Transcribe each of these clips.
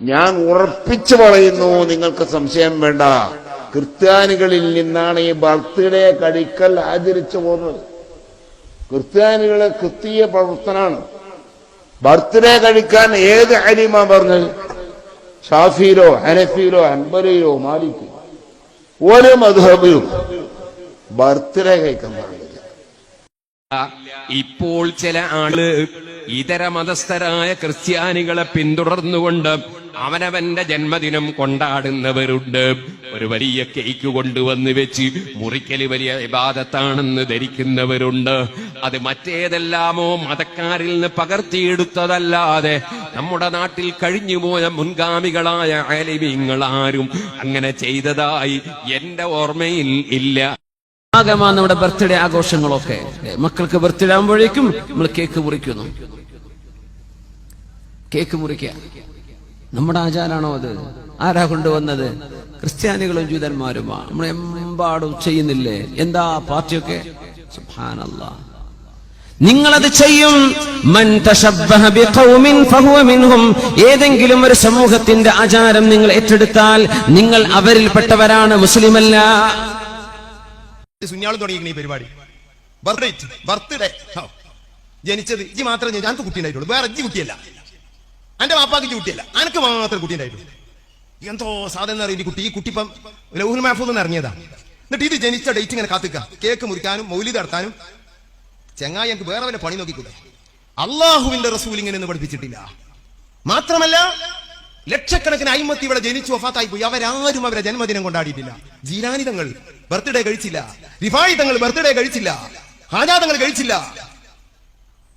ഞാൻ ഉറപ്പിച്ചു പറയുന്നു, നിങ്ങൾക്ക് സംശയം വേണ്ട, ക്രിസ്ത്യാനികളിൽ നിന്നാണ് ഈ ബർത്ത്ഡേ കഴിക്കൽ ആചരിച്ചു പോകുന്നത്. ക്രിസ്ത്യാനികളെ ക്രിസ്തീയ പ്രവർത്തനാണ്. ബർത്ത്ഡേ കഴിക്കാൻ ഏത് അലിമ പറഞ്ഞത്? ഷാഫിയിലോ ഹനഫിയിലോ ഹൻബലിയിലോ മാലിക്കോ ഒരു മദ്ഹബിലും ബർത്ത്ഡേ കഴിക്കാൻ പാടില്ല. ഇപ്പോൾ ചില ആള് ഇതര മതസ്ഥരായ ക്രിസ്ത്യാനികളെ പിന്തുടർന്നുകൊണ്ട് അവനവന്റെ ജന്മദിനം കൊണ്ടാടുന്നവരുണ്ട്. ഒരു വലിയ കേക്ക് കൊണ്ടുവന്ന് വെച്ച് മുറിക്കല് വലിയ ഇബാദത്താണെന്ന് ധരിക്കുന്നവരുണ്ട്. അത് മറ്റേതെല്ലാമോ മതക്കാരിൽ നിന്ന് പകർത്തിയെടുത്തതല്ലാതെ നമ്മുടെ നാട്ടിൽ കഴിഞ്ഞുപോയ മുൻഗാമികളായ ആലിമീങ്ങൾ ആരും അങ്ങനെ ചെയ്തതായി എന്റെ ഓർമ്മയിൽ ഇല്ല. ആകമാ നമ്മുടെ ബർത്ത്ഡേ ആഘോഷങ്ങളൊക്കെ മക്കൾക്ക് ബർത്ത്ഡേ ആകുമ്പോഴേക്കും നമ്മൾ കേക്ക് മുറിക്കുന്നു. കേക്ക് മുറിക്കുക നമ്മുടെ ആചാരാണോ? അത് ആരാ കൊണ്ടുവന്നത്? ക്രിസ്ത്യാനികളും ജൂതന്മാരുമാ. നമ്മൾ എമ്പാടും ചെയ്യുന്നില്ലേ? എന്താ പാർട്ടിയൊക്കെ? സുബ്ഹാനല്ലാഹ്. നിങ്ങളത് ചെയ്യും. മൻ തശബ്ബഹ ബിഖൗമിൻ ഫഹുവ മിൻഹും. ഏതെങ്കിലും ഒരു സമൂഹത്തിന്റെ ആചാരം നിങ്ങൾ ഏറ്റെടുത്താൽ നിങ്ങൾ അവരിൽപ്പെട്ടവരാണ്, മുസ്ലിമല്ല. സുന്യാളും തുടങ്ങിയിരിക്കുന്ന ഈ പരിപാടി ബർത്ത്ഡേ ജനിച്ചത് ഇജ്ജ് മാത്രമേ ഞാൻ കുട്ടി ഉണ്ടായിട്ടുള്ളൂ, വേറെ ഇജ്ജ് കുട്ടിയല്ല, എന്റെ വാപ്പാക്ക് കുട്ടിയല്ല, അനക്ക് മാത്രം കുട്ടി ഉണ്ടായിട്ടുള്ളൂ. എന്തോ സാധനം അറിയില്ല കുട്ടി. ഈ കുട്ടിപ്പം ലൗഹുൽ മഹ്ഫൂദിൽ ഇറങ്ങിയതാ. എന്നിട്ട് ഇത് ജനിച്ച ഡേറ്റ് ഇങ്ങനെ കാത്തിക്ക, കേക്ക് മുറിക്കാനും മൗലിദ് നടത്താനും. ചെങ്ങായി എനിക്ക് വേറെ വല്ല പണി നോക്കിക്കൂടെ? അള്ളാഹുവിന്റെ റസൂൽ ഇങ്ങനെ പഠിപ്പിച്ചിട്ടില്ല. മാത്രമല്ല ലക്ഷക്കണക്കിന് അയിമത്തി ഇവിടെ ജനിച്ചു വഫാത്തായി പോയി. അവരാരും അവരെ ജന്മദിനം കൊണ്ടാടിയിട്ടില്ല. ജീലാനി തങ്ങൾ ബർത്ത്ഡേ കഴിച്ചില്ല, റിഫായി തങ്ങൾ ബർത്ത്ഡേ കഴിച്ചില്ല, ഹാജാ തങ്ങൾ കഴിച്ചില്ല.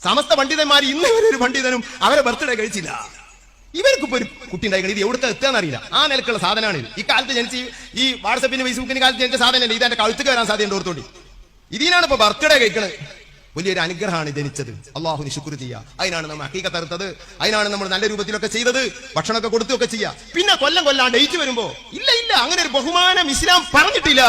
സമസ്ത പണ്ഡിതന്മാർ ഇന്ന് വരെ ഒരു പണ്ഡിതനും അവരെ ബർത്ത്ഡേ കഴിച്ചില്ല. ഇവർക്കിപ്പോ ഒരു കുട്ടി ഉണ്ടായി, ഇത് എവിടുത്തെ എത്താന്ന് അറിയില്ല. ആ നിലക്കുള്ള സാധനമാണ് ഇത്. ഈ കാലത്ത് ജനിച്ച് ഈ വാട്സപ്പിന് ഫേസ്ബുക്കിന് കാലത്ത് ജനിച്ച സാധനമല്ല. ഇത് എന്റെ കഴുത്തുക്ക് വരാൻ സാധ്യത ഓർത്തോണ്ടി. ഇതിനാണ് ഇപ്പൊ ബർത്ത്ഡേ കഴിക്കണത്. വലിയൊരു അനുഗ്രഹമാണ് ജനിച്ചത്. അള്ളാഹുവിന് ശുക്ർ ചെയ്യുക. അതിനാണ് നമ്മൾ ഹഖീഖത്ത് അറുത്തത്, അതിനാണ് നമ്മൾ നല്ല രൂപത്തിലൊക്കെ ചെയ്തത്, ഭക്ഷണമൊക്കെ കൊടുത്തൊക്കെ ചെയ്യുക. പിന്നെ കൊല്ലം ഡേറ്റ് വരുമ്പോ ഇല്ല അങ്ങനെ ഒരു ബഹുമാനം ഇസ്ലാം പറഞ്ഞിട്ടില്ല.